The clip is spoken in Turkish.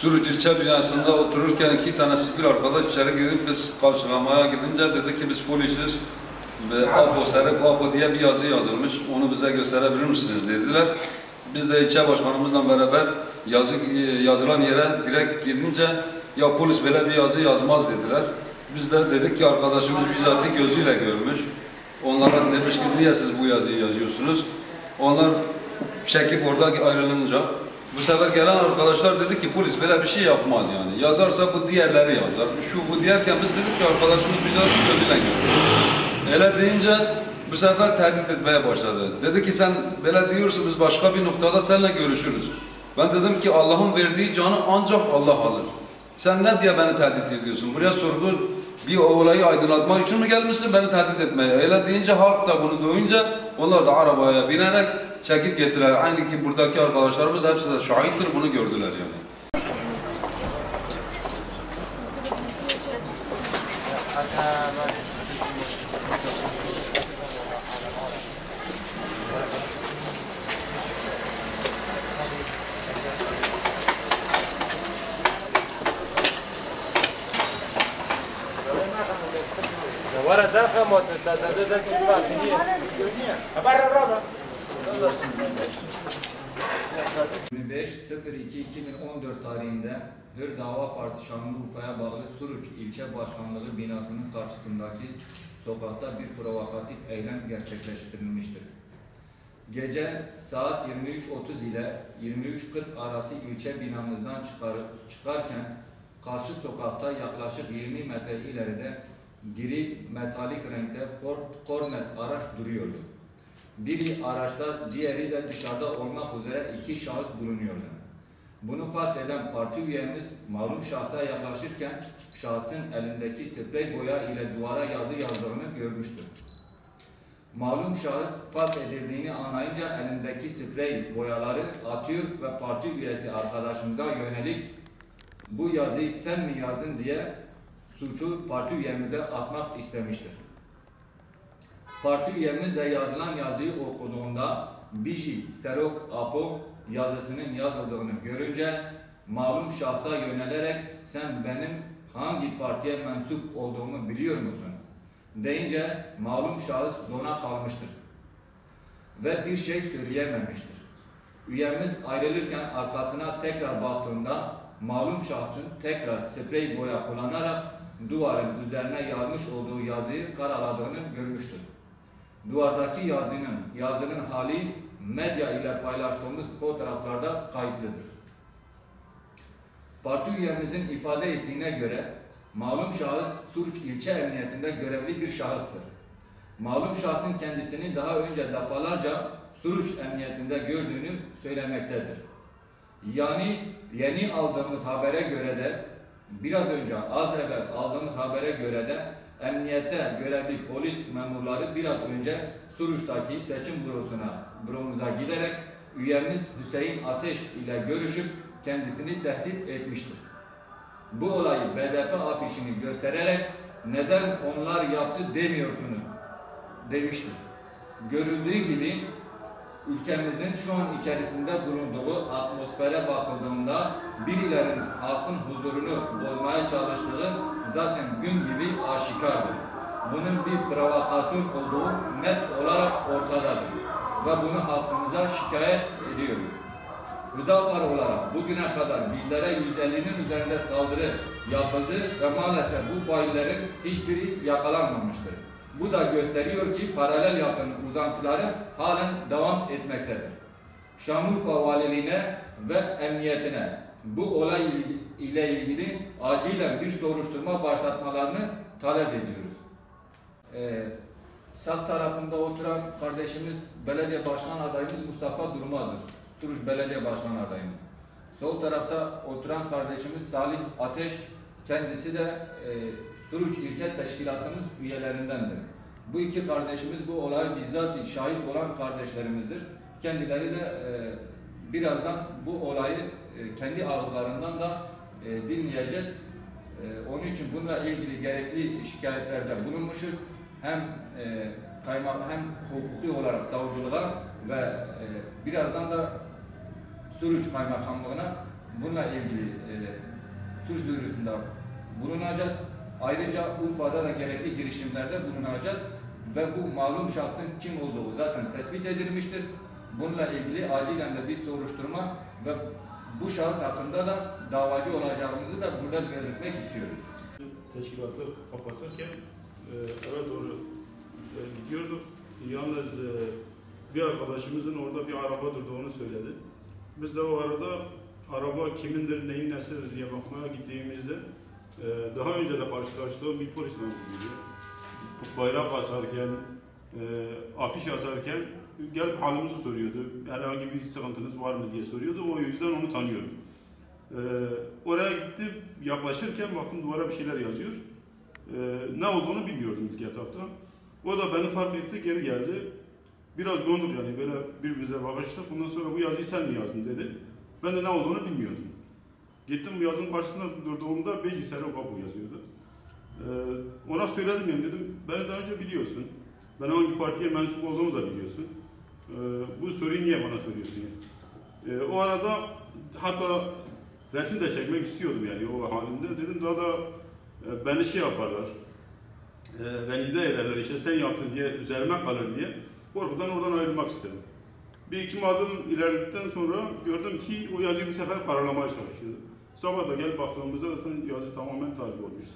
Suruç ilçe binasında otururken iki tane sivil arkadaş içeri girip biz karşılamaya gidince dedi ki biz polisiz ve APO, Serep APO diye bir yazı yazılmış. Onu bize gösterebilir misiniz dediler. Biz de ilçe başkanımızla beraber yazılan yere direkt gidince ya polis böyle bir yazı yazmaz dediler. Biz de dedik ki arkadaşımız bizzat gözüyle görmüş. Onlara demiş ki niye siz bu yazıyı yazıyorsunuz? Onlar çekip orada ayrılınca bu sefer gelen arkadaşlar dedi ki polis böyle bir şey yapmaz yani. Yazarsa bu diğerleri yazar. Şu bu diyerken biz dedik ki arkadaşımız bizzat gözüyle görmüş. Öyle deyince bu sefer tehdit etmeye başladı. Dedi ki sen böyle diyorsun biz başka bir noktada seninle görüşürüz. Ben dedim ki Allah'ın verdiği canı ancak Allah alır. Sen ne diye beni tehdit ediyorsun? Buraya bir olayı aydınlatmak için mi gelmişsin beni tehdit etmeye? Öyle deyince halk da bunu duyunca onlar da arabaya binerek çekip getirdiler. Aynı ki buradaki arkadaşlarımız hepsi de şahittir, bunu gördüler yani. ورا داخل موت ده كده برا الرابع 25.02.2014 tarihinde Hür Dava Partisi Şanlıurfa'ya bağlı Suruç İlçe Başkanlığı binasının karşısındaki sokakta bir provokatif eylem gerçekleştirilmiştir. Gece saat 23.30 ile 23.40 arası ilçe binamızdan çıkarken karşı sokakta yaklaşık 20 metre ileride gri metalik renkte Ford Cornet araç duruyordu. Biri araçta, diğeri de dışarıda olmak üzere iki şahıs bulunuyordu. Bunu fark eden parti üyemiz malum şahsa yaklaşırken şahsın elindeki sprey boya ile duvara yazı yazdığını görmüştür. Malum şahıs fark edildiğini anlayınca elindeki sprey boyaları atıyor ve parti üyesi arkadaşımıza yönelik bu yazıyı sen mi yazdın diye suçu parti üyemize atmak istemiştir. Parti üyemiz de yazılan yazıyı okuduğunda Biji Serok Apo yazısının yazıldığını görünce malum şahsa yönelerek sen benim hangi partiye mensup olduğumu biliyor musun? Deyince malum şahıs dona kalmıştır ve bir şey söyleyememiştir. Üyemiz ayrılırken arkasına tekrar baktığında malum şahsın tekrar sprey boya kullanarak duvarın üzerine yazmış olduğu yazıyı karaladığını görmüştür. Duvardaki yazının hali medya ile paylaştığımız fotoğraflarda kayıtlıdır. Parti üyemizin ifade ettiğine göre malum şahıs Suruç İlçe Emniyetinde görevli bir şahıstır. Malum şahsın kendisini daha önce defalarca Suruç Emniyetinde gördüğünü söylemektedir. Yani yeni aldığımız habere göre de biraz önce az evvel aldığımız habere göre de emniyette görevli polis memurları biraz önce Suruç'taki seçim büromuza giderek üyemiz Hüseyin Ateş ile görüşüp kendisini tehdit etmiştir. Bu olayı BDP afişini göstererek neden onlar yaptı demiyorsunuz demiştir. Görüldüğü gibi ülkemizin şu an içerisinde bulunduğu atmosfere bakıldığında birilerinin halkın huzurunu bozmaya çalıştığı zaten gün gibi aşikardır. Bunun bir provokasyon olduğu net olarak ortadadır ve bunu halkımıza şikayet ediyoruz. Hüdapar olarak bugüne kadar bizlere 150'nin üzerinde saldırı yapıldı ve maalesef bu faillerin hiçbiri yakalanmamıştır. Bu da gösteriyor ki paralel yapının uzantıları halen devam etmektedir. Şanlıurfa Valiliğine ve Emniyetine bu olay ile ilgili acilen bir soruşturma başlatmalarını talep ediyoruz. Sağ tarafında oturan kardeşimiz belediye başkan adayımız Mustafa Durmaz'dır. Suruç Belediye Başkan adayımız. Sol tarafta oturan kardeşimiz Salih Ateş, kendisi de Suruç İlçe Teşkilatımız üyelerindendir. Bu iki kardeşimiz bu olaya bizzat şahit olan kardeşlerimizdir. Kendileri de birazdan bu olayı kendi ağızlarından da dinleyeceğiz. Onun için bununla ilgili gerekli şikayetlerde bulunmuşuz. Hem hukuki olarak savcılığa ve birazdan da Suruç Kaymakamlığına bununla ilgili suç duyurusunda bulunacağız. Ayrıca Urfa'da da gerekli girişimlerde bulunacağız ve bu malum şahsın kim olduğu zaten tespit edilmiştir. Bununla ilgili acilen de bir soruşturma ve bu şahıs hakkında da davacı olacağımızı da burada belirtmek istiyoruz. Teşkilatı kapatırken eve doğru gidiyorduk. Yalnız bir arkadaşımızın orada bir araba durduğunu söyledi. Biz de o arada araba kimindir, neyin nesidir diye bakmaya gittiğimizde daha önce de karşılaştığım bir polis memuruydu. Bayrak asarken, afiş asarken gelip halimizi soruyordu. Herhangi bir sıkıntınız var mı diye soruyordu. O yüzden onu tanıyorum. Oraya gittim, yaklaşırken baktım duvara bir şeyler yazıyor. Ne olduğunu bilmiyordum ilk etapta. O da beni fark etti, geri geldi. Biraz donduk yani, böyle birbirimize bakıştık. Bundan sonra bu yazıyı sen mi yazdın dedi. Ben de ne olduğunu bilmiyordum. Gittim bu yazının karşısında durduğumda Beycisel Okapu yazıyordu. Ona söyledim yani, dedim beni daha önce biliyorsun. Ben hangi partiye mensup olduğumu da biliyorsun. Bu soruyu niye bana soruyorsun yani? O arada hatta resim de çekmek istiyordum yani o halimde. Dedim daha da beni şey yaparlar. Rencide ederler, işte sen yaptın diye, üzerime kalır diye. Korkudan oradan ayrılmak istedim. Bir iki adım ilerledikten sonra gördüm ki o yazıyı bir sefer karalamaya çalışıyordu. Sabah da gelip baktığımızda zaten yazı tamamen tarif olmuştu.